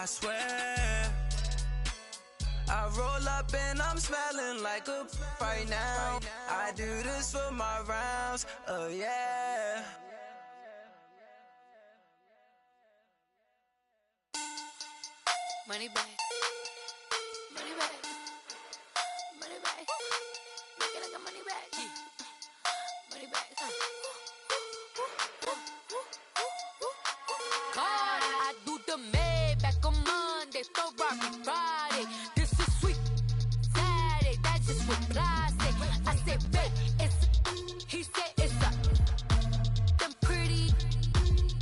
I swear. I roll up and I'm smelling like a right now. I do this for my rounds, oh yeah. Money back, money back, money back. Make it like a money back, money back. God, I do the Maybach on Monday, Ferrari Friday. This is sweet Saturday, that's just what I say. I say, babe, it's he said it's a them pretty.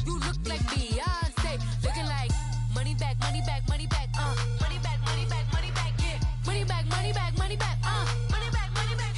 You look like Beyonce, looking like money back, money back, money back, money back, money back, money back, yeah, money back, money back, money back, money back, money back.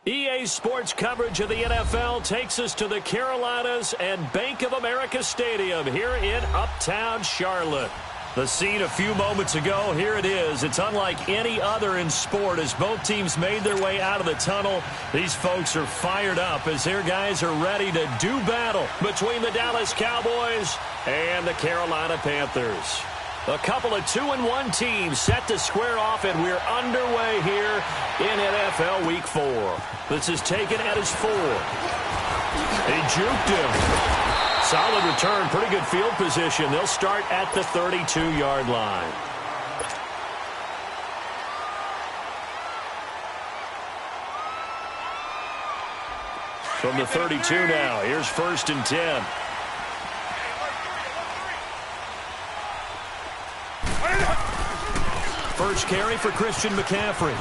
EA Sports coverage of the NFL takes us to the Carolinas and Bank of America Stadium here in Uptown Charlotte. The scene a few moments ago, here it is. It's unlike any other in sport as both teams made their way out of the tunnel. These folks are fired up as their guys are ready to do battle between the Dallas Cowboys and the Carolina Panthers. A couple of 2-1 teams set to square off, and we're underway here in NFL Week 4. This is taken at his 4. He juked him. Solid return, pretty good field position. They'll start at the 32-yard line. From the 32 now, here's 1st and 10. First carry for Christian McCaffrey.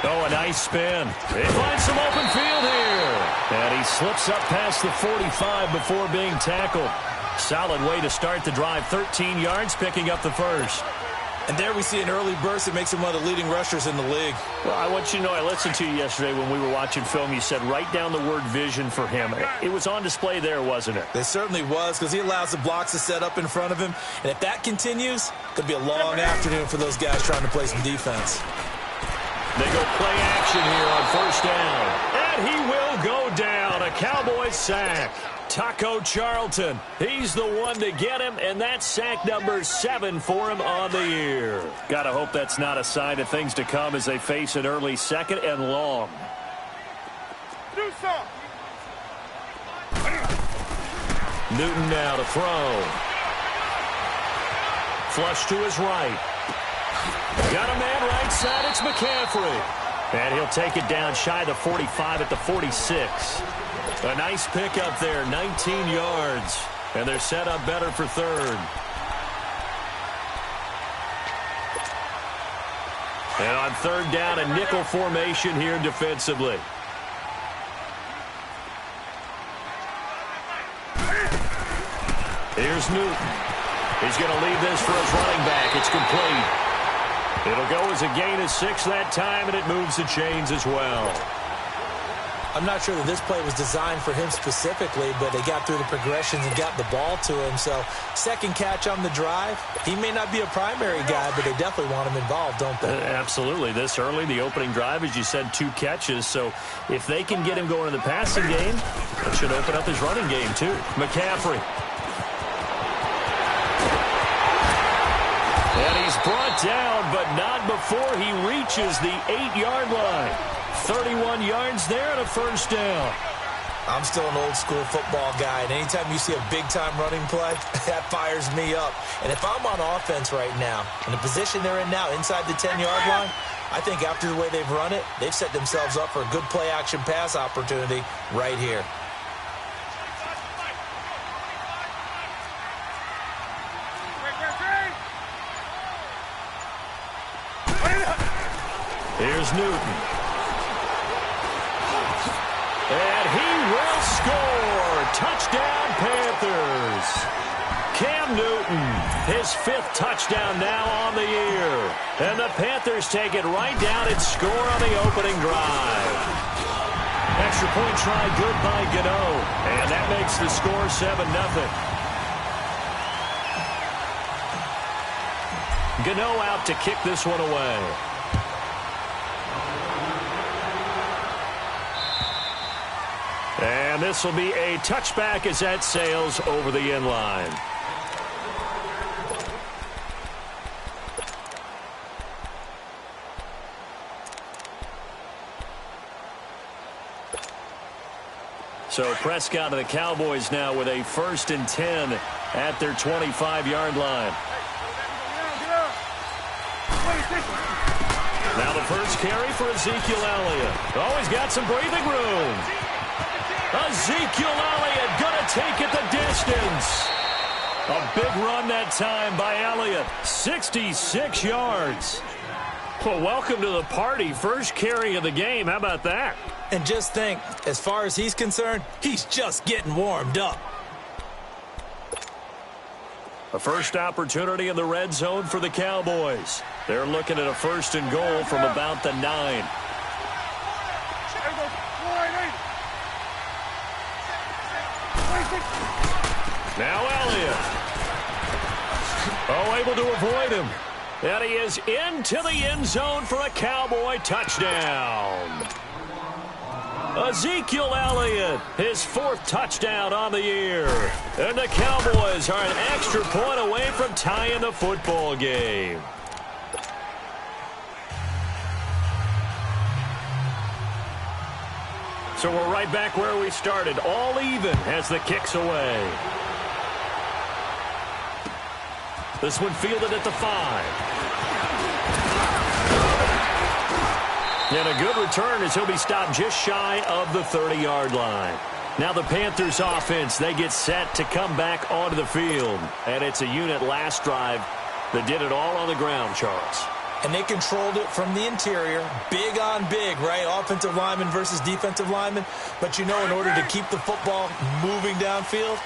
Oh, a nice spin. He finds some open field here. And he slips up past the 45 before being tackled. Solid way to start the drive. 13 yards, picking up the first. And there we see an early burst that makes him one of the leading rushers in the league. Well, I want you to know, I listened to you yesterday when we were watching film. You said write down the word vision for him. It was on display there, wasn't it? It certainly was, because he allows the blocks to set up in front of him. And if that continues, it could be a long afternoon for those guys trying to play some defense. They go play action here on 1st down. And he will go down. A Cowboys sack. Taco Charlton, he's the one to get him, and that's sack number 7 for him on the year. Gotta hope that's not a sign of things to come as they face an early 2nd and long. Newton now to throw. Flush to his right. Got a man right side, it's McCaffrey. And he'll take it down shy of the 45 at the 46. A nice pickup there, 19 yards. And they're set up better for 3rd. And on 3rd down, a nickel formation here defensively. Here's Newton. He's going to leave this for his running back. It's complete. It'll go as a gain of 6 that time, and it moves the chains as well. I'm not sure that this play was designed for him specifically, but they got through the progressions and got the ball to him. So, 2nd catch on the drive. He may not be a primary guy, but they definitely want him involved, don't they? Absolutely. This early, the opening drive, as you said, 2 catches. So, if they can get him going in the passing game, that should open up his running game, too. McCaffrey. And he's brought down, but not before he reaches the 8-yard line. 31 yards there and a 1st down. I'm still an old-school football guy, and anytime you see a big-time running play, that fires me up. And if I'm on offense right now, in the position they're in now, inside the 10-yard line, I think after the way they've run it, they've set themselves up for a good play-action pass opportunity right here. Here's Newton. And he will score. Touchdown, Panthers. Cam Newton, his 5th touchdown now on the year. And the Panthers take it right down and score on the opening drive. Extra point try good by Gano. And that makes the score 7-0. Gano out to kick this one away. And this will be a touchback as that sails over the end line. So Prescott and the Cowboys now with a 1st and 10 at their 25-yard line. Now the first carry for Ezekiel Elliott. Oh, he's got some breathing room. Ezekiel Elliott going to take it the distance. A big run that time by Elliott. 66 yards. Well, welcome to the party. First carry of the game. How about that? And just think, as far as he's concerned, he's just getting warmed up. A first opportunity in the red zone for the Cowboys. They're looking at a 1st and goal from about the 9. Now Elliott. Oh, able to avoid him. And he is into the end zone for a Cowboy touchdown. Ezekiel Elliott, his 4th touchdown on the year. And the Cowboys are an extra point away from tying the football game. So we're right back where we started, all even as the kick's away. This one fielded at the 5. And a good return as he'll be stopped just shy of the 30-yard line. Now the Panthers offense, they get set to come back onto the field. And it's a unit last drive that did it all on the ground, Charles. And they controlled it from the interior. Big on big, right? Offensive lineman versus defensive lineman. But you know, in order to keep the football moving downfield,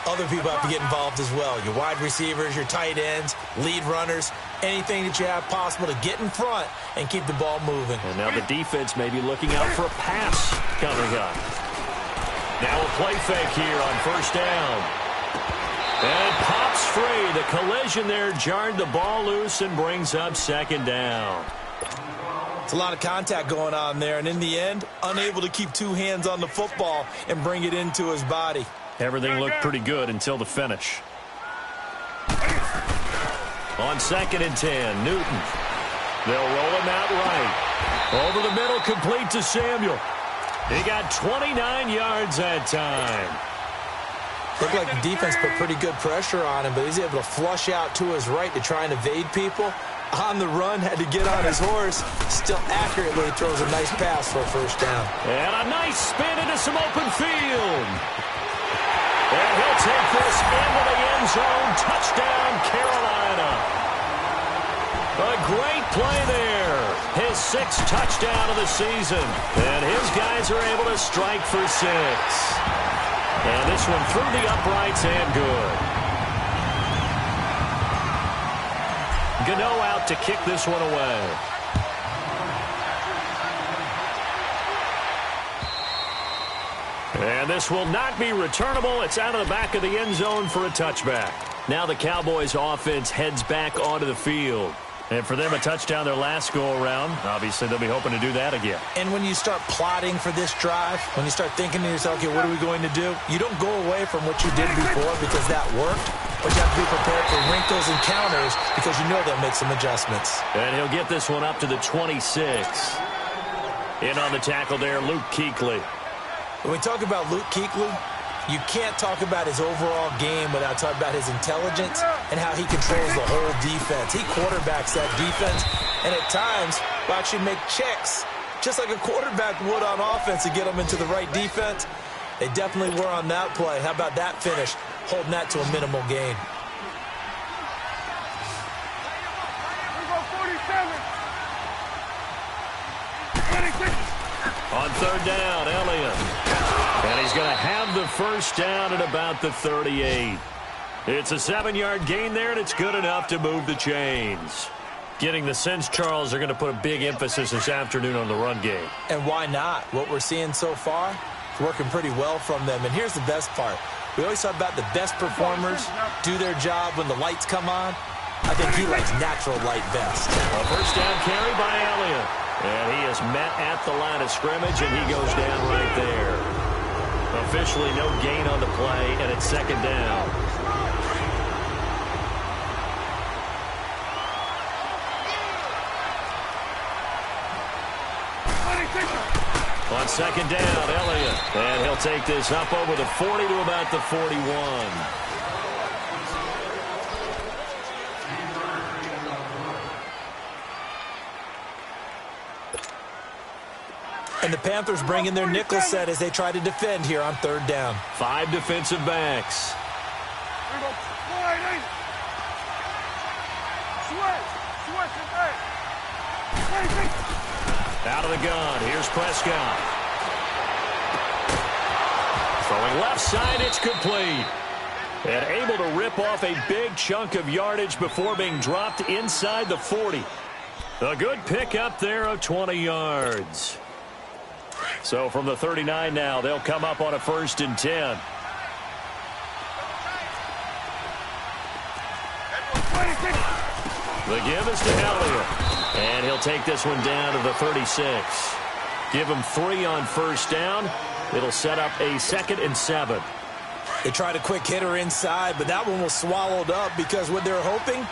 other people have to get involved as well. Your wide receivers, your tight ends, lead runners, anything that you have possible to get in front and keep the ball moving. And now the defense may be looking out for a pass coming up. Now a play fake here on 1st down. And it pops free. The collision there jarred the ball loose and brings up 2nd down. It's a lot of contact going on there, and in the end, unable to keep 2 hands on the football and bring it into his body. Everything looked pretty good until the finish. On 2nd and 10, Newton. They'll roll him out right. Over the middle, complete to Samuel. He got 29 yards that time. Looked like the defense put pretty good pressure on him, but he's able to flush out to his right to try and evade people. On the run, had to get on his horse. Still accurately throws a nice pass for a 1st down. And a nice spin into some open field. And he'll take this into the end zone. Touchdown, Carolina. A great play there. His 6th touchdown of the season. And his guys are able to strike for 6. And this one through the uprights and good. Gano out to kick this one away. And this will not be returnable. It's out of the back of the end zone for a touchback. Now the Cowboys offense heads back onto the field. And for them, a touchdown their last go-around. Obviously, they'll be hoping to do that again. And when you start plotting for this drive, when you start thinking to yourself, okay, what are we going to do? You don't go away from what you did before because that worked. But you have to be prepared for wrinkles and counters because you know they'll make some adjustments. And he'll get this one up to the 26. In on the tackle there, Luke Kuechly. When we talk about Luke Kuechly, you can't talk about his overall game without talking about his intelligence and how he controls the whole defense. He quarterbacks that defense and at times will actually make checks just like a quarterback would on offense to get them into the right defense. They definitely were on that play. How about that finish? Holding that to a minimal gain. On 3rd down, Elliott. And he's going to have the 1st down at about the 38. It's a 7-yard gain there, and it's good enough to move the chains. Getting the sense, Charles, they're going to put a big emphasis this afternoon on the run game. And why not? What we're seeing so far is working pretty well from them. And here's the best part. We always talk about the best performers do their job when the lights come on. I think he likes natural light best. A 1st down carry by Elliott. And he is met at the line of scrimmage, and he goes down right there. Officially no gain on the play, and it's 2nd down. On 2nd down, Elliott. And he'll take this up over the 40 to about the 41. And the Panthers bring in their nickel set as they try to defend here on third down. 5 defensive backs. Out of the gun. Here's Prescott. Throwing left side, it's complete. And able to rip off a big chunk of yardage before being dropped inside the 40. A good pickup there of 20 yards. So from the 39 now, they'll come up on a 1st and 10. The give is to Elliott. And he'll take this one down to the 36. Give him 3 on 1st down. It'll set up a 2nd and 7. They tried a quick hitter inside, but that one was swallowed up because what they're hoping,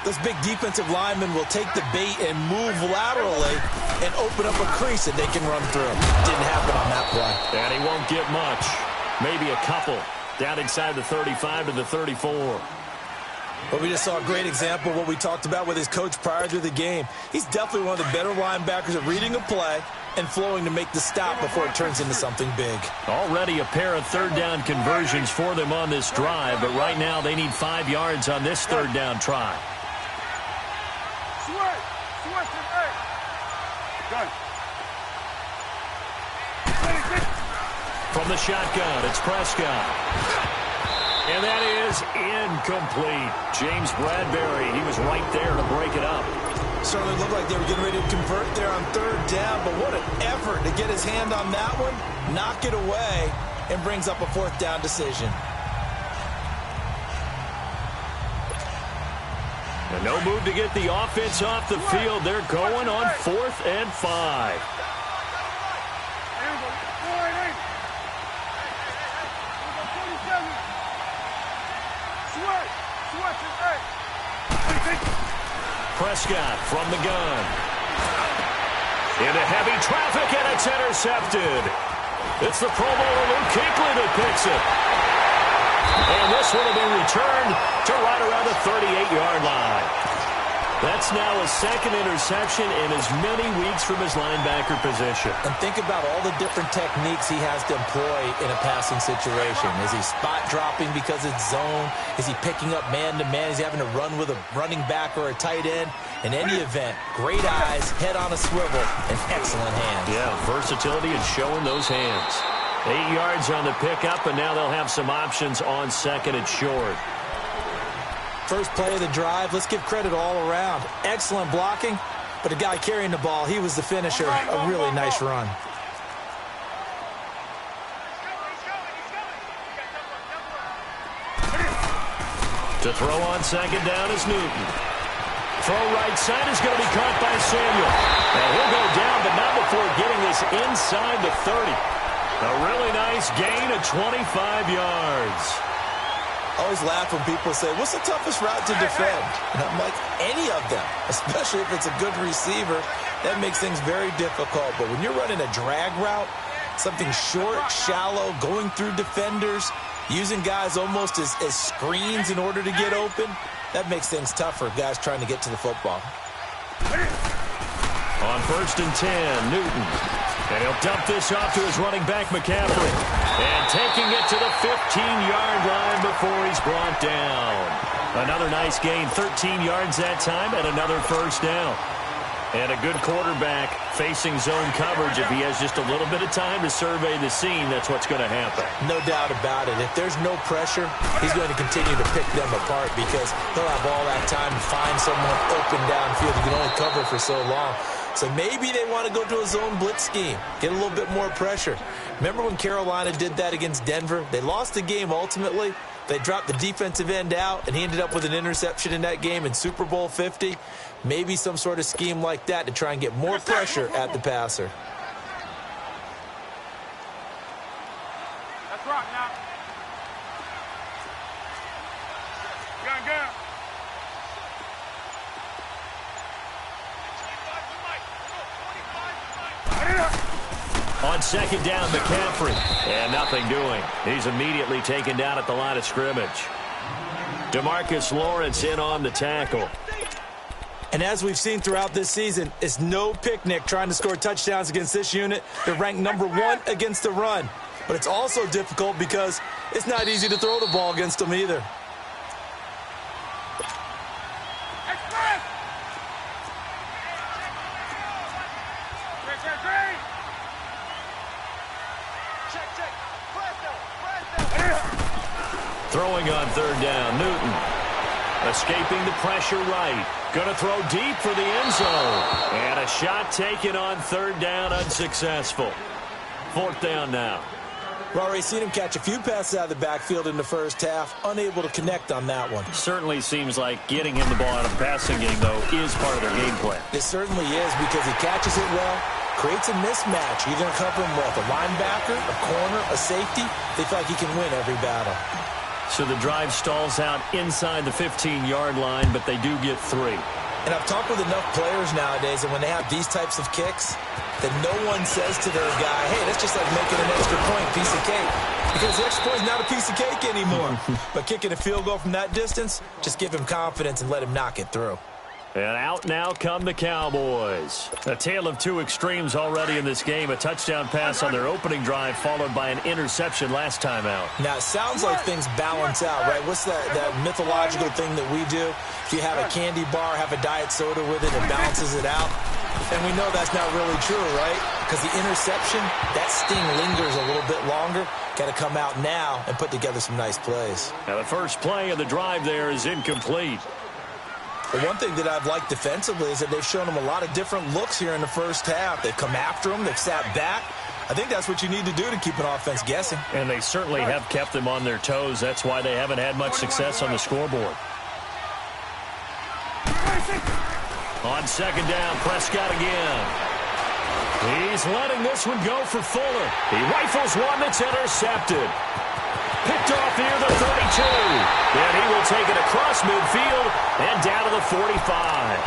those big defensive linemen will take the bait and move laterally and open up a crease that they can run through. Didn't happen on that play. And he won't get much. Maybe a couple. Down inside the 35 to the 34. But we just saw a great example of what we talked about with his coach prior to the game. He's definitely one of the better linebackers at reading a play and flowing to make the stop before it turns into something big. Already a pair of third down conversions for them on this drive, but right now they need 5 yards on this third down try. From the shotgun, it's Prescott. And that is incomplete. James Bradbury, he was right there to break it up. Certainly looked like they were getting ready to convert there on third down, but what an effort to get his hand on that one, knock it away, and brings up a 4th down decision. And no move to get the offense off the field. They're going on 4th and 5. Prescott from the gun. Into heavy traffic, and it's intercepted. It's the Pro Bowler Luke Kuechly that picks it. And this one will be returned to right around the 38-yard line. That's now a 2nd interception in as many weeks from his linebacker position. And think about all the different techniques he has to employ in a passing situation. Is he spot dropping because it's zone? Is he picking up man-to-man? Is he having to run with a running back or a tight end? In any event, great eyes, head on a swivel, and excellent hands. Yeah, versatility and showing those hands. 8 yards on the pickup, and now they'll have some options on 2nd and short. First play of the drive, let's give credit all around. Excellent blocking, but the guy carrying the ball, he was the finisher. A really nice run. To throw on 2nd down is Newton. Throw right side is going to be caught by Samuel. And he'll go down, but not before getting this inside the 30. A really nice gain of 25 yards. I always laugh when people say, what's the toughest route to defend? And I'm like, any of them, especially if it's a good receiver. That makes things very difficult. But when you're running a drag route, something short, shallow, going through defenders, using guys almost as screens in order to get open, that makes things tough for guys trying to get to the football. On 1st and 10, Newton. And he'll dump this off to his running back, McCaffrey. And taking it to the 15-yard line before he's brought down. Another nice gain, 13 yards that time, and another 1st down. And a good quarterback facing zone coverage. If he has just a little bit of time to survey the scene, that's what's going to happen. No doubt about it. If there's no pressure, he's going to continue to pick them apart because he'll have all that time to find someone open downfield. He can only cover for so long. So maybe they want to go to a zone blitz scheme, get a little bit more pressure. Remember when Carolina did that against Denver? They lost the game ultimately. They dropped the defensive end out, and he ended up with an interception in that game in Super Bowl 50. Maybe some sort of scheme like that to try and get more pressure at the passer. That's right now. Gun. On On second down, McCaffrey. And nothing doing. He's immediately taken down at the line of scrimmage. DeMarcus Lawrence in on the tackle. And as we've seen throughout this season, it's no picnic trying to score touchdowns against this unit. They're ranked number 1 against the run. But it's also difficult because it's not easy to throw the ball against them either. Throwing on third down, Newton. Escaping the pressure right. Going to throw deep for the end zone. And a shot taken on third down, unsuccessful. Fourth down now. Well, we've seen him catch a few passes out of the backfield in the first half, unable to connect on that one. Certainly seems like getting him the ball out of the passing game, though, is part of their game plan. It certainly is because he catches it well, creates a mismatch. You're going to cover him with a linebacker, a corner, a safety. They feel like he can win every battle. So the drive stalls out inside the 15-yard line, but they do get 3. And I've talked with enough players nowadays, and when they have these types of kicks, that no one says to their guy, hey, that's just like making an extra point, piece of cake. Because the extra point is not a piece of cake anymore. But kicking a field goal from that distance, just give him confidence and let him knock it through. And out now come the Cowboys. A tale of two extremes already in this game. A touchdown pass on their opening drive followed by an interception last time out. Now, it sounds like things balance out, right? What's that mythological thing that we do? If you have a candy bar, have a diet soda with it, it balances it out. And we know that's not really true, right? Because the interception, that sting lingers a little bit longer. Got to come out now and put together some nice plays. Now, the first play of the drive there is incomplete. The one thing that I've liked defensively is that they've shown them a lot of different looks here in the first half. They've come after them. They've sat back. I think that's what you need to do to keep an offense guessing. And they certainly have kept them on their toes. That's why they haven't had much success on the scoreboard. On second down, Prescott again. He's letting this one go for Fuller. He rifles one that's intercepted. Picked off near the 32. And he will take it across midfield and down to the 45.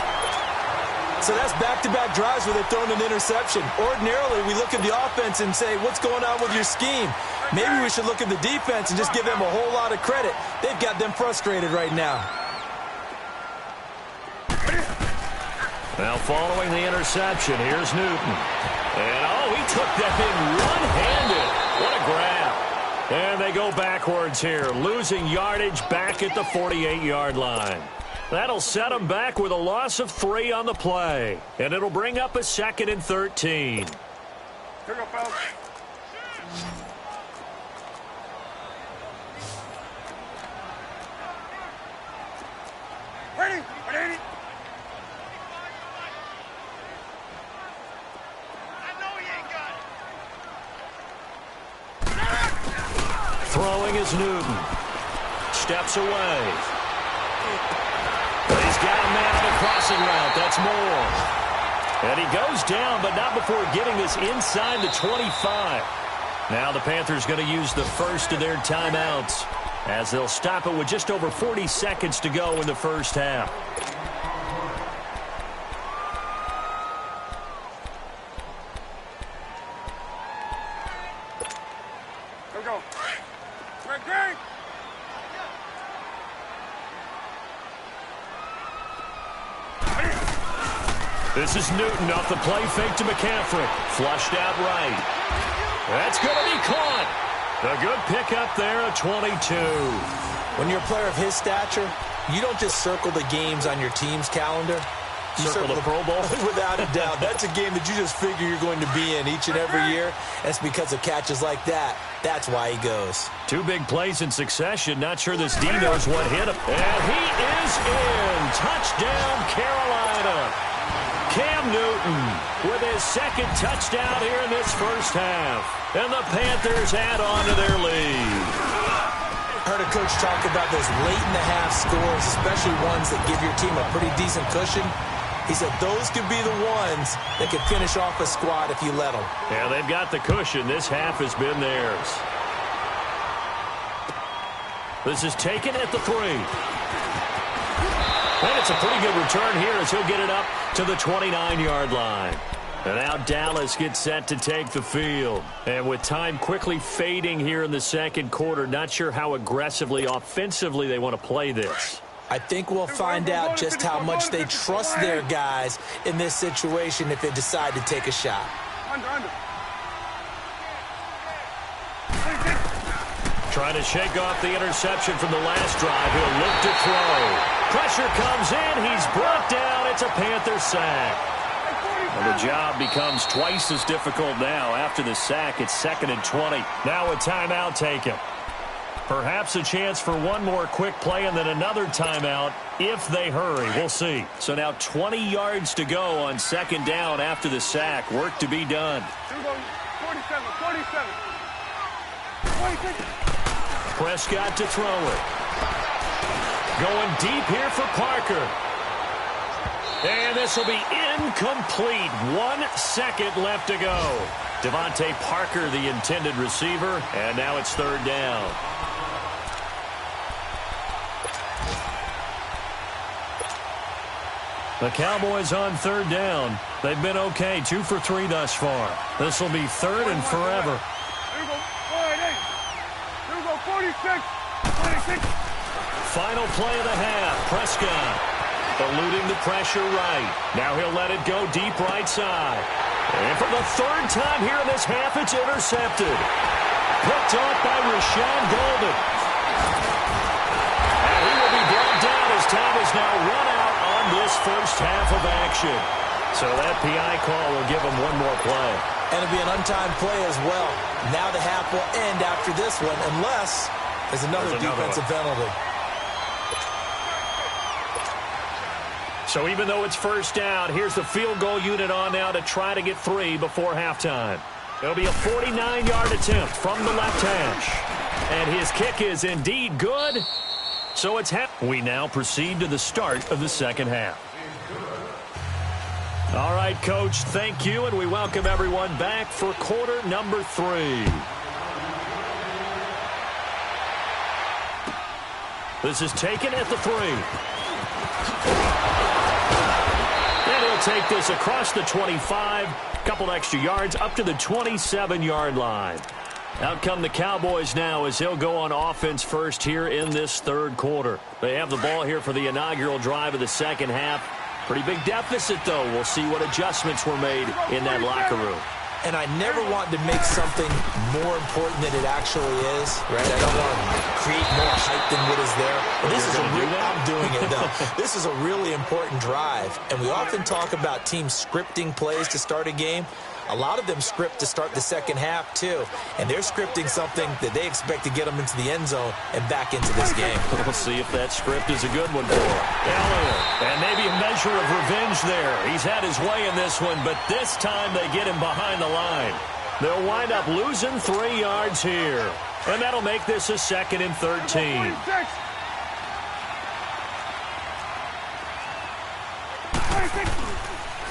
So that's back-to-back drives where they've thrown an interception. Ordinarily, we look at the offense and say, what's going on with your scheme? Maybe we should look at the defense and just give them a whole lot of credit. They've got them frustrated right now. Now following the interception, here's Newton. And, he took that thing one-handed. What a grab. And they go backwards here, losing yardage back at the 48-yard line. That'll set them back with a loss of 3 on the play. And it'll bring up a 2nd and 13. Here we go, fellas. Ready? Ready? Throwing is Newton. Steps away. He's got a man on a crossing route. That's Moore. And he goes down, but not before getting this inside the 25. Now the Panthers going to use the first of their timeouts as they'll stop it with just over 40 seconds to go in the first half. Here we go. Greg. This is Newton off the play fake to McCaffrey. Flushed out right. That's going to be caught. A good pickup there at 22. When you're a player of his stature, you don't just circle the games on your team's calendar. You circle the Pro Bowl? Without a doubt. That's a game that you just figure you're going to be in each and every year. That's because of catches like that. That's why he goes. 2 big plays in succession. Not sure this D knows what hit him. And he is in. Touchdown, Carolina. Cam Newton with his 2nd touchdown here in this first half. And the Panthers add on to their lead. Heard a coach talk about those late-in-the-half scores, especially ones that give your team a pretty decent cushion. He said those could be the ones that could finish off a squad if you let them. Yeah, they've got the cushion. This half has been theirs. This is taken at the 3. And it's a pretty good return here as he'll get it up to the 29-yard line. And now Dallas gets set to take the field. And with time quickly fading here in the second quarter, not sure how aggressively, offensively they want to play this. I think we'll find out just how much they trust their guys in this situation if they decide to take a shot. Under. Trying to shake off the interception from the last drive. He'll look to throw. Pressure comes in. He's brought down. It's a Panther sack. Well, the job becomes twice as difficult now. After the sack, it's 2nd and 20. Now a timeout taken. Perhaps a chance for one more quick play and then another timeout if they hurry. We'll see. So now 20 yards to go on 2nd down after the sack. Work to be done. 47. Prescott to throw it. Going deep here for Parker. And this will be incomplete. 1 second left to go. Devontae Parker, the intended receiver, and now it's 3rd down. The Cowboys on 3rd down. They've been okay, 2 for 3 thus far. This will be 3rd and forever. Here we go, 46. Final play of the half. Prescott eluding the pressure right. Now he'll let it go deep right side. And for the 3rd time here in this half, it's intercepted. Picked off by Rashaan Golden. And he will be brought down as time is now run out on this first half of action. So that PI call will give him one more play. And it'll be an untimed play as well. Now the half will end after this one unless there's another defensive penalty. So even though it's 1st down, here's the field goal unit on now to try to get 3 before halftime. It'll be a 49-yard attempt from the left hash. And his kick is indeed good. So it's half. We now proceed to the start of the second half. All right, Coach, thank you, and we welcome everyone back for quarter number 3. This is taken at the 3. And he'll take this across the 25, couple extra yards up to the 27-yard line. Out come the Cowboys now as he'll go on offense first here in this 3rd quarter. They have the ball here for the inaugural drive of the second half. Pretty big deficit, though. We'll see what adjustments were made in that locker room. And I never want to make something more important than it actually is, right? I don't want to create more hype than what is there. But this is I'm doing it, though. This is a really important drive. And we often talk about teams scripting plays to start a game. A lot of them script to start the second half, too. And they're scripting something that they expect to get them into the end zone and back into this game. We'll see if that script is a good one for him. Elliott, and maybe a measure of revenge there. He's had his way in this one, but this time they get him behind the line. They'll wind up losing 3 yards here. And that'll make this a 2nd and 13.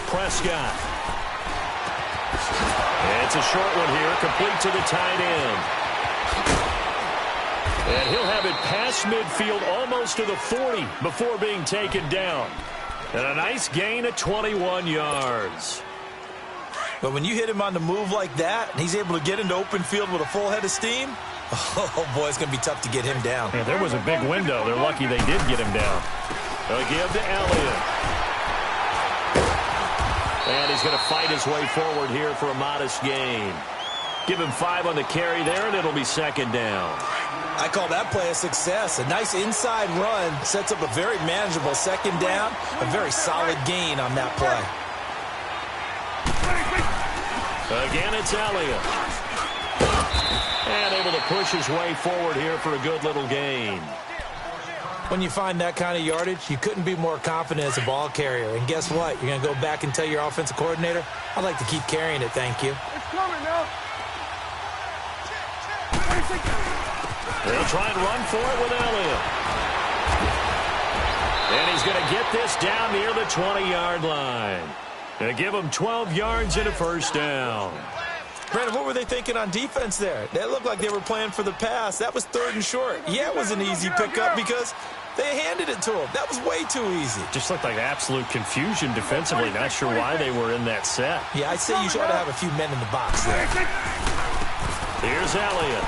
Prescott. It's a short one here, complete to the tight end. And he'll have it past midfield almost to the 40 before being taken down. And a nice gain of 21 yards. But when you hit him on the move like that, and he's able to get into open field with a full head of steam, oh boy, it's going to be tough to get him down. Yeah, there was a big window. They're lucky they did get him down. They'll give to Elliott. And he's going to fight his way forward here for a modest gain. Give him 5 on the carry there, and it'll be 2nd down. I call that play a success. A nice inside run sets up a very manageable 2nd down. A very solid gain on that play. Again, it's Elliott. And able to push his way forward here for a good little gain. When you find that kind of yardage, you couldn't be more confident as a ball carrier. And guess what? You're going to go back and tell your offensive coordinator, I'd like to keep carrying it, thank you. It's coming now. They'll try and run for it with Elliott. And he's going to get this down near the 20-yard line. Going to give him 12 yards and a 1st down. Brandon, what were they thinking on defense there? They looked like they were playing for the pass. That was 3rd and short. Yeah, it was an easy pickup because they handed it to him. That was way too easy. Just looked like absolute confusion defensively. Not sure why they were in that set. Yeah, I'd say you should have a few men in the box there. Here's Elliott.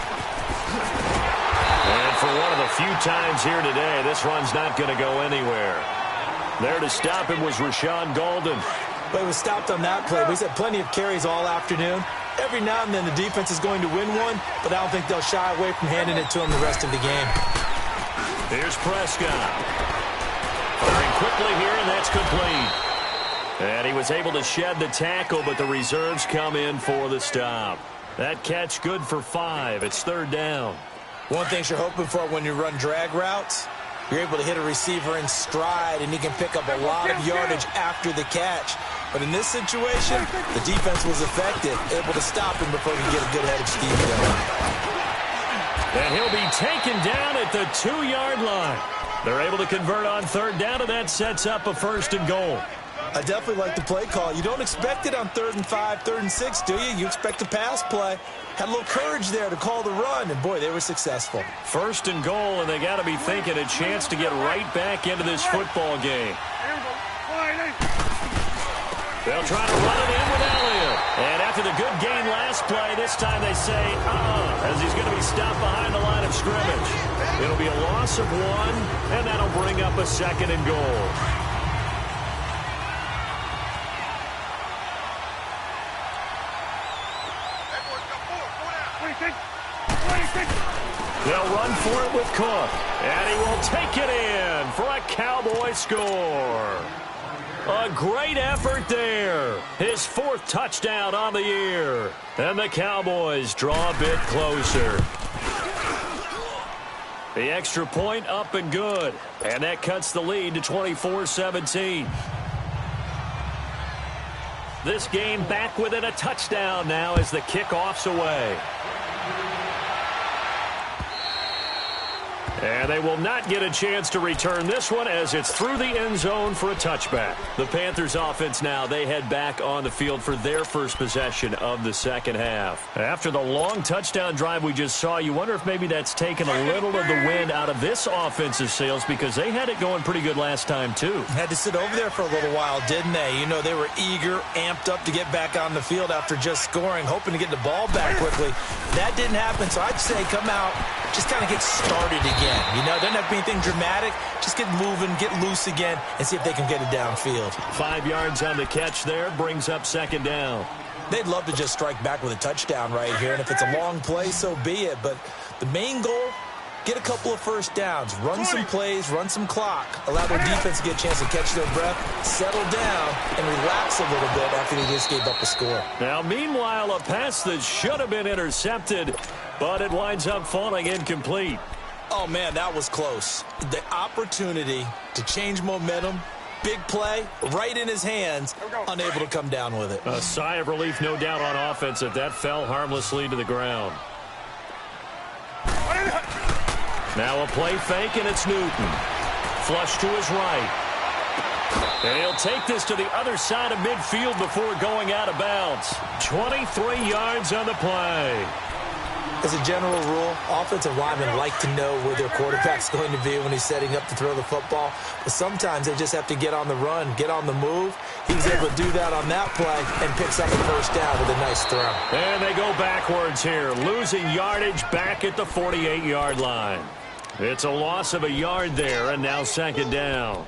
And for one of the few times here today, this run's not going to go anywhere. There to stop him was Rashawn Golden. But he was stopped on that play. But he's had plenty of carries all afternoon. Every now and then the defense is going to win one, but I don't think they'll shy away from handing it to him the rest of the game. Here's Prescott. Firing quickly here, and that's complete. And he was able to shed the tackle, but the reserves come in for the stop. That catch good for 5. It's 3rd down. One thing you're hoping for when you run drag routes, you're able to hit a receiver in stride, and he can pick up a lot of yardage after the catch. But in this situation, the defense was effective, able to stop him before he could get a good head of steam going. And he'll be taken down at the 2-yard line. They're able to convert on 3rd down, and that sets up a 1st and goal. I definitely like the play call. You don't expect it on 3rd and 5, 3rd and 6, do you? You expect a pass play. Had a little courage there to call the run, and boy, they were successful. 1st and goal, and they got to be thinking a chance to get right back into this football game. They'll try to run it in with Elliott. And after the good gain last play, this time they say, as he's going to be stopped behind the line of scrimmage. It'll be a loss of 1, and that'll bring up a 2nd and goal. They'll run for it with Cook. And he will take it in for a Cowboy score. A great effort there. His 4th touchdown on the year. And the Cowboys draw a bit closer. The extra point up and good. And that cuts the lead to 24-17. This game back within a touchdown now as the kickoff's away. And they will not get a chance to return this one as it's through the end zone for a touchback. The Panthers offense now, they head back on the field for their first possession of the 2nd half. After the long touchdown drive we just saw, you wonder if maybe that's taken a little of the wind out of this offensive sails because they had it going pretty good last time too. Had to sit over there for a little while, didn't they? You know, they were eager, amped up to get back on the field after just scoring, hoping to get the ball back quickly. That didn't happen, so I'd say come out, just kind of get started again. You know, doesn't have to be anything dramatic. Just get moving, get loose again, and see if they can get it downfield. 5 yards on the catch there, brings up 2nd down. They'd love to just strike back with a touchdown right here, and if it's a long play, so be it. But the main goal, get a couple of 1st downs, run some plays, run some clock, allow their defense to get a chance to catch their breath, settle down, and relax a little bit after they just gave up a score. Now, meanwhile, a pass that should have been intercepted, but it winds up falling incomplete. Oh, man, that was close. The opportunity to change momentum, big play, right in his hands, unable to come down with it. A sigh of relief, no doubt, on offense if that fell harmlessly to the ground. Now a play fake, and it's Newton. Flush to his right. And he'll take this to the other side of midfield before going out of bounds. 23 yards on the play. As a general rule, offensive linemen like to know where their quarterback's going to be when he's setting up to throw the football. But sometimes they just have to get on the run, get on the move. He was able to do that on that play and picks up a 1st down with a nice throw. And they go backwards here, losing yardage back at the 48-yard line. It's a loss of a yard there, and now 2nd down.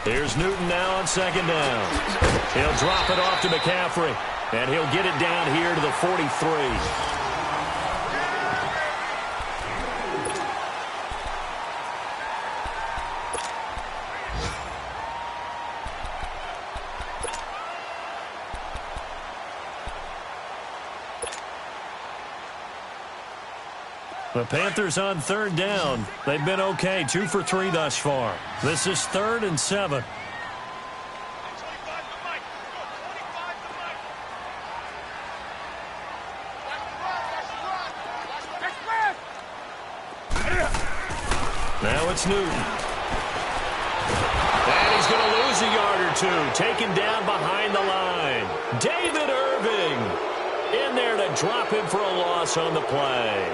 Here's Newton now on 2nd down. He'll drop it off to McCaffrey, and he'll get it down here to the 43. The Panthers on 3rd down. They've been okay, 2 for 3 thus far. This is 3rd and 7. Now it's Newton. And he's going to lose a yard or 2. Taken down behind the line. David Irving in there to drop him for a loss on the play.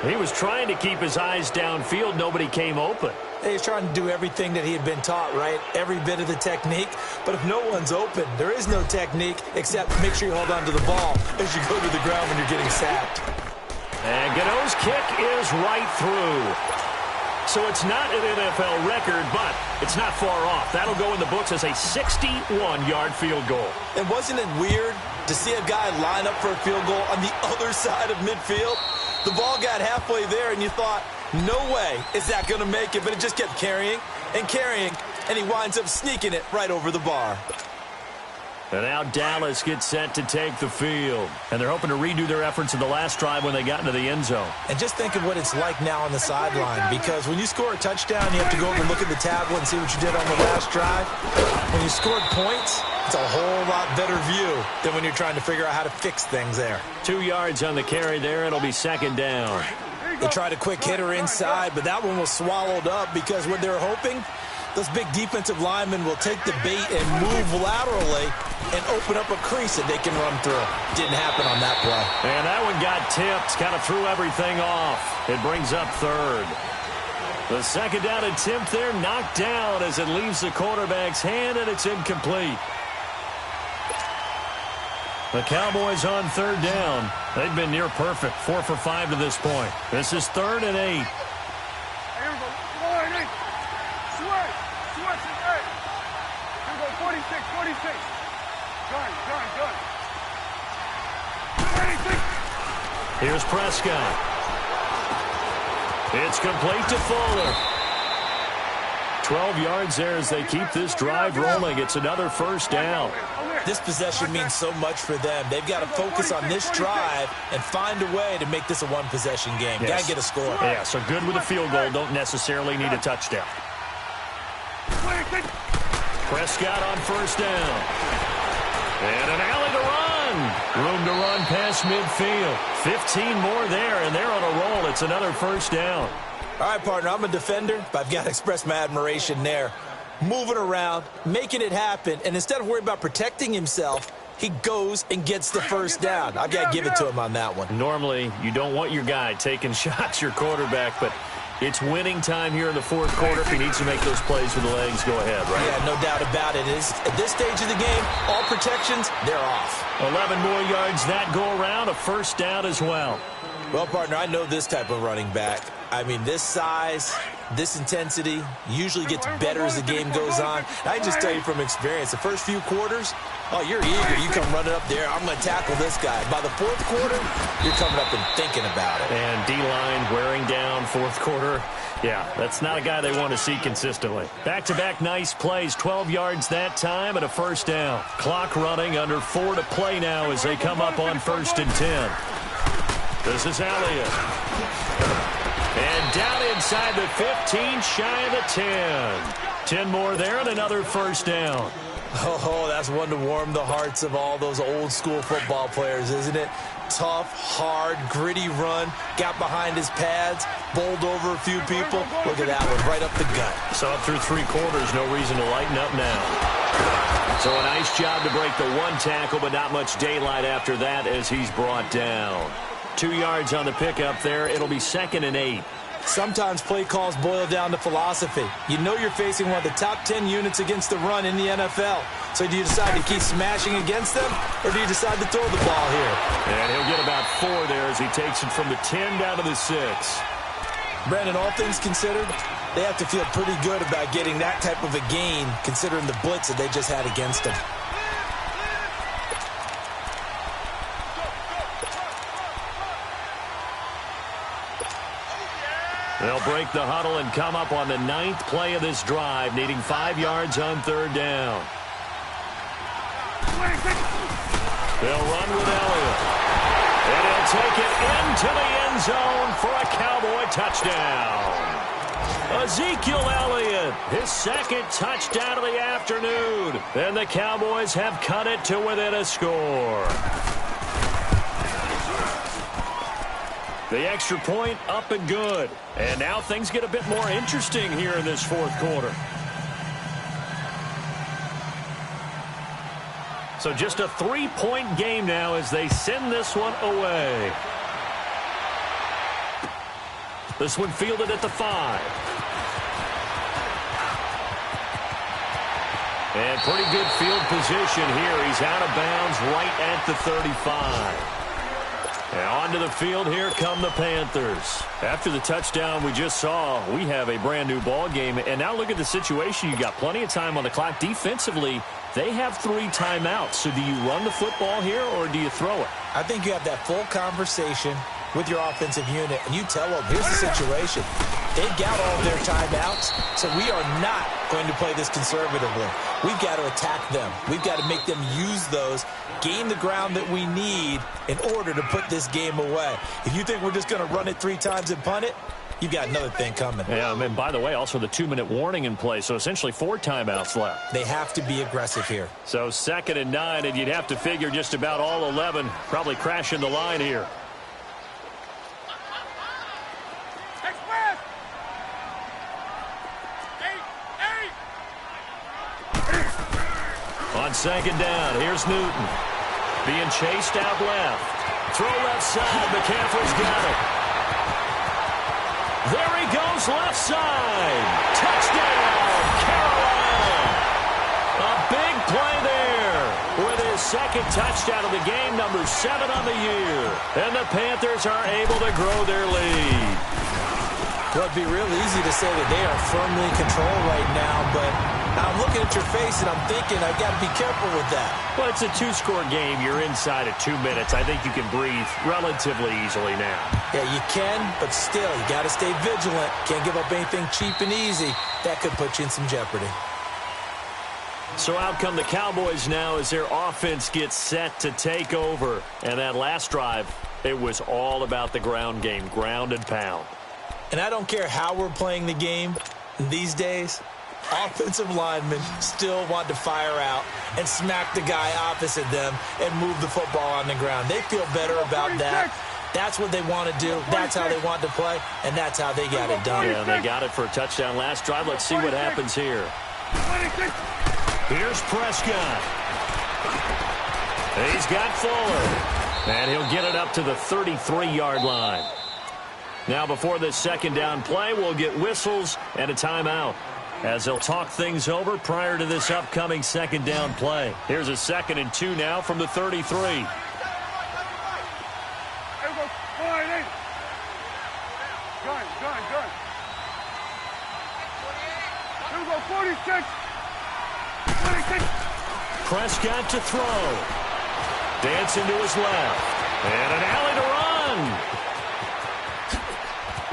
He was trying to keep his eyes downfield. Nobody came open. He's trying to do everything that he had been taught, right? Every bit of the technique. But if no one's open, there is no technique except make sure you hold on to the ball as you go to the ground when you're getting sacked. And Gano's kick is right through. So it's not an NFL record, but it's not far off. That'll go in the books as a 61-yard field goal. And wasn't it weird to see a guy line up for a field goal on the other side of midfield? The ball got halfway there, and you thought, no way is that going to make it. But it just kept carrying and carrying, and he winds up sneaking it right over the bar. And now Dallas gets set to take the field. And they're hoping to redo their efforts in the last drive when they got into the end zone. And just think of what it's like now on the sideline. Because when you score a touchdown, you have to go over and look at the tablet and see what you did on the last drive. When you scored points, it's a whole lot better view than when you're trying to figure out how to fix things there. 2 yards on the carry there. It'll be 2nd down. They tried a quick hitter inside, but that one was swallowed up because what they're hoping, those big defensive linemen will take the bait and move laterally and open up a crease that they can run through. Didn't happen on that play. And that one got tipped, kind of threw everything off. It brings up 3rd. The 2nd down attempt there knocked down as it leaves the quarterback's hand, and it's incomplete. The Cowboys on 3rd down. They've been near perfect, 4 for 5 to this point. This is 3rd and 8. Here we go. 4 and 8. Switch and 8. Here we go. 46. Gun. 86. Here's Prescott. It's complete to Fuller. 12 yards there as they keep this drive rolling. It's another 1st down. This possession means so much for them. They've got to focus on this drive and find a way to make this a one-possession game. Yes. Got to get a score. Yeah, so good with a field goal. Don't necessarily need a touchdown. Prescott on 1st down. And an alley to run. Room to run past midfield. 15 more there, and they're on a roll. It's another 1st down. All right, partner, I'm a defender, but I've got to express my admiration there. Moving around, making it happen, and instead of worrying about protecting himself, he goes and gets the 1st down. I've got to give it to him on that one. Normally, you don't want your guy taking shots, your quarterback, but it's winning time here in the 4th quarter. If he needs to make those plays with the legs, go ahead, right? Yeah, no doubt about it. At this stage of the game, all protections, they're off. 11 more yards that go around, a 1st down as well. Well, partner, I know this type of running back. I mean, this size, this intensity usually gets better as the game goes on. I just tell you from experience, the first few quarters, oh, you're eager. You come running up there. I'm going to tackle this guy. By the 4th quarter, you're coming up and thinking about it. And D-line wearing down 4th quarter. Yeah, that's not a guy they want to see consistently. Back-to-back nice plays, 12 yards that time and a 1st down. Clock running, under 4 to play now as they come up on 1st and 10. This is Elliott. And down inside the 15, shy of the 10. 10 more there and another 1st down. Oh, that's one to warm the hearts of all those old-school football players, isn't it? Tough, hard, gritty run. Got behind his pads, bowled over a few people. Look at that one, right up the gut. So up through 3 quarters, no reason to lighten up now. So a nice job to break the 1 tackle, but not much daylight after that as he's brought down. 2 yards on the pickup there. It'll be 2nd and 8. Sometimes play calls boil down to philosophy. You know you're facing one of the top 10 units against the run in the NFL. So do you decide to keep smashing against them, or do you decide to throw the ball here? And he'll get about 4 there as he takes it from the 10 down to the 6. Brandon, all things considered, they have to feel pretty good about getting that type of a gain, considering the blitz that they just had against them. They'll break the huddle and come up on the 9th play of this drive, needing 5 yards on 3rd down. They'll run with Elliott. And he'll take it into the end zone for a Cowboy touchdown. Ezekiel Elliott, his second touchdown of the afternoon. And the Cowboys have cut it to within a score. The extra point up and good. And now things get a bit more interesting here in this fourth quarter. So just a 3-point game now as they send this one away. This one fielded at the 5. And pretty good field position here. He's out of bounds right at the 35. And onto the field, here come the Panthers. After the touchdown we just saw, we have a brand new ball game. And now look at the situation. You got plenty of time on the clock. Defensively, they have 3 timeouts. So do you run the football here or do you throw it? I think you have that full conversation with your offensive unit, and you tell them, here's the situation. They've got all of their timeouts, so we are not going to play this conservatively. We've got to attack them. We've got to make them use those, gain the ground that we need in order to put this game away. If you think we're just going to run it 3 times and punt it, you've got another thing coming. Yeah, and by the way, also the 2-minute warning in play, so essentially 4 timeouts left. They have to be aggressive here. So 2nd and 9, and you'd have to figure just about all 11 probably crashing the line here. On 2nd down, here's Newton. Being chased out left. Throw left side, McCaffrey's got it. There he goes, left side. Touchdown, Carolina. A big play there with his 2nd touchdown of the game, number 7 on the year. And the Panthers are able to grow their lead. Well, it'd be real easy to say that they are firmly in control right now, but I'm looking at your face and I'm thinking I've got to be careful with that. Well, it's a 2-score game. You're inside at 2 minutes. I think you can breathe relatively easily now. Yeah, you can, but still, you got to stay vigilant. Can't give up anything cheap and easy. That could put you in some jeopardy. So out come the Cowboys now as their offense gets set to take over. And that last drive, it was all about the ground game, ground and pound. And I don't care how we're playing the game these days, offensive linemen still want to fire out and smack the guy opposite them and move the football on the ground. They feel better about that. That's what they want to do. That's how they want to play, and that's how they got it done. Yeah, and they got it for a touchdown last drive. Let's see what happens here. Here's Prescott. He's got Fuller. And he'll get it up to the 33-yard line. Now, before this 2nd down play, we'll get whistles and a timeout as they'll talk things over prior to this upcoming 2nd down play. Here's a 2nd and 2 now from the 33. Gun. Here we go, 46. Prescott to throw. Dancing to his left. And an alley to run.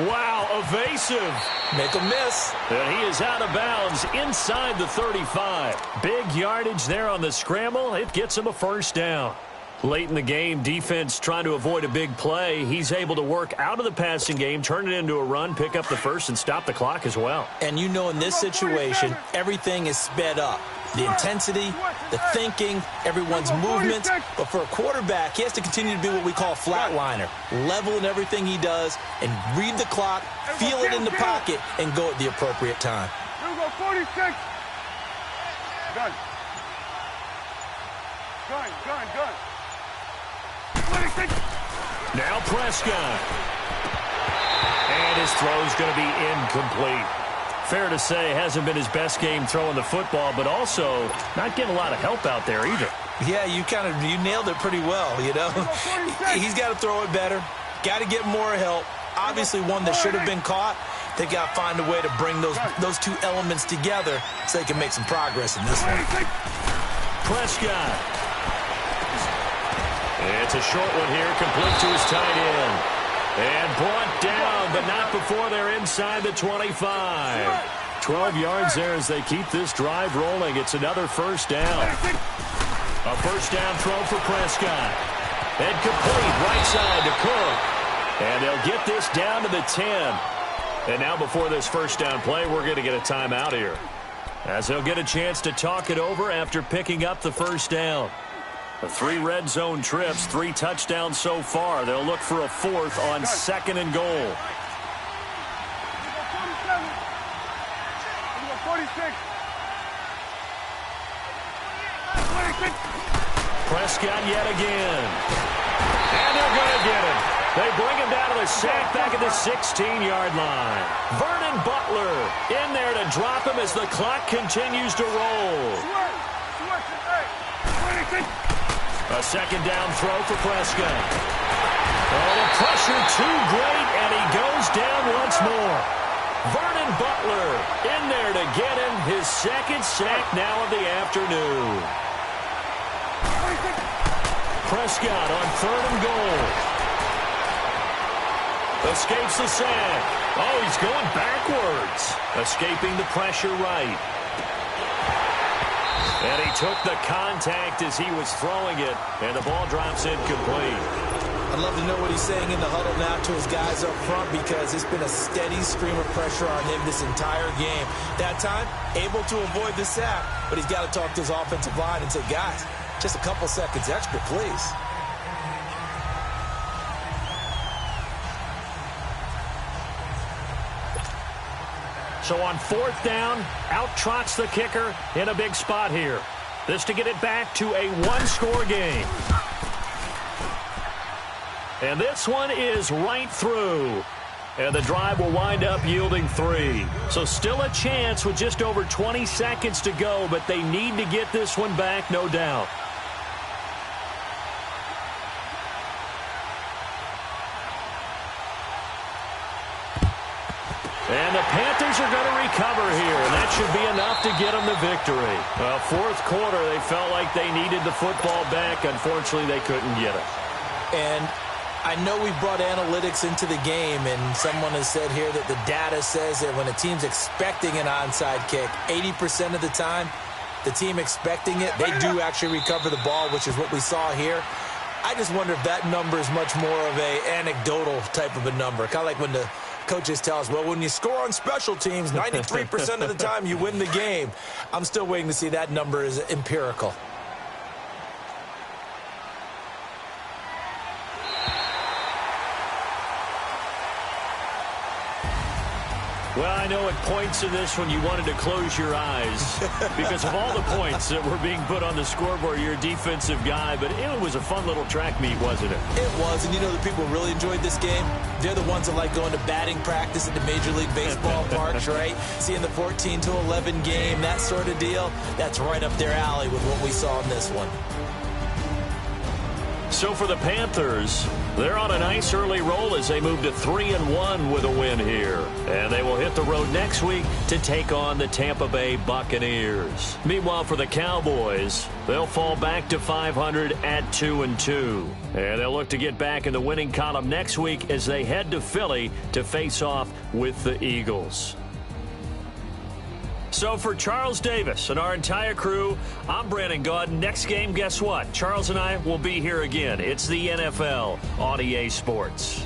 Wow, evasive. Make a miss. And he is out of bounds inside the 35. Big yardage there on the scramble. It gets him a 1st down. Late in the game, defense trying to avoid a big play. He's able to work out of the passing game, turn it into a run, pick up the 1st, and stop the clock as well. And you know in this situation, everything is sped up. The intensity, the thinking, everyone's movements. But for a quarterback, he has to continue to be what we call a flatliner. Level in everything he does and read the clock, feel it in the pocket, and go at the appropriate time. Here we go, 46. Gun. 26. Now Prescott. And his throw's going to be incomplete. Fair to say, hasn't been his best game throwing the football, but also not getting a lot of help out there either. Yeah, you nailed it pretty well, you know. He's got to throw it better. Got to get more help. Obviously one that should have been caught. They got to find a way to bring those 2 elements together so they can make some progress in this one. Prescott. It's a short one here, complete to his tight end. And brought down, but not before they're inside the 25. 12 yards there as they keep this drive rolling. It's another 1st down. A 1st down throw for Prescott. And complete right side to Cook. And they'll get this down to the 10. And now before this first down play, we're going to get a timeout here, as they'll get a chance to talk it over after picking up the first down. 3 red zone trips, 3 touchdowns so far. They'll look for a 4th on 2nd and goal. 46. Prescott yet again. And they're going to get him. They bring him down to the sack back at the 16-yard line. Vernon Butler in there to drop him as the clock continues to roll. A second down throw for Prescott. Oh, the pressure too great, and he goes down once more. Vernon Butler in there to get him his 2nd sack now of the afternoon. Prescott on 3rd and goal. Escapes the sack. Oh, he's going backwards. Escaping the pressure right. And he took the contact as he was throwing it, and the ball drops incomplete. I'd love to know what he's saying in the huddle now to his guys up front, because it's been a steady stream of pressure on him this entire game. That time, able to avoid the sack, but he's got to talk to his offensive line and say, guys, just a couple seconds extra, please. So on 4th down, out trots the kicker in a big spot here. This to get it back to a 1-score game. And this one is right through. And the drive will wind up yielding 3. So still a chance with just over 20 seconds to go, but they need to get this one back, no doubt. And the Panthers are going to recover here, and that should be enough to get them the victory. Well, 4th quarter, they felt like they needed the football back. Unfortunately, they couldn't get it. And I know we brought analytics into the game, and someone has said here that the data says that when a team's expecting an onside kick, 80% of the time, the team expecting it, they do actually recover the ball, which is what we saw here. I just wonder if that number is much more of a anecdotal type of a number, kind of like when the coaches tell us, well, when you score on special teams, 93% of the time you win the game. I'm still waiting to see that number is empirical. Well, I know at points in this one you wanted to close your eyes because of all the points that were being put on the scoreboard. You're a defensive guy, but it was a fun little track meet, wasn't it? It was, and you know the people really enjoyed this game? They're the ones that like going to batting practice at the Major League Baseball parks, right? Seeing the 14-11 game, that sort of deal, that's right up their alley with what we saw in this one. So for the Panthers, they're on a nice early roll as they move to 3-1 with a win here. And they will hit the road next week to take on the Tampa Bay Buccaneers. Meanwhile, for the Cowboys, they'll fall back to 500 at 2-2. And they'll look to get back in the winning column next week as they head to Philly to face off with the Eagles. So for Charles Davis and our entire crew, I'm Brandon Gaudin. Next game, guess what? Charles and I will be here again. It's the NFL on EA Sports.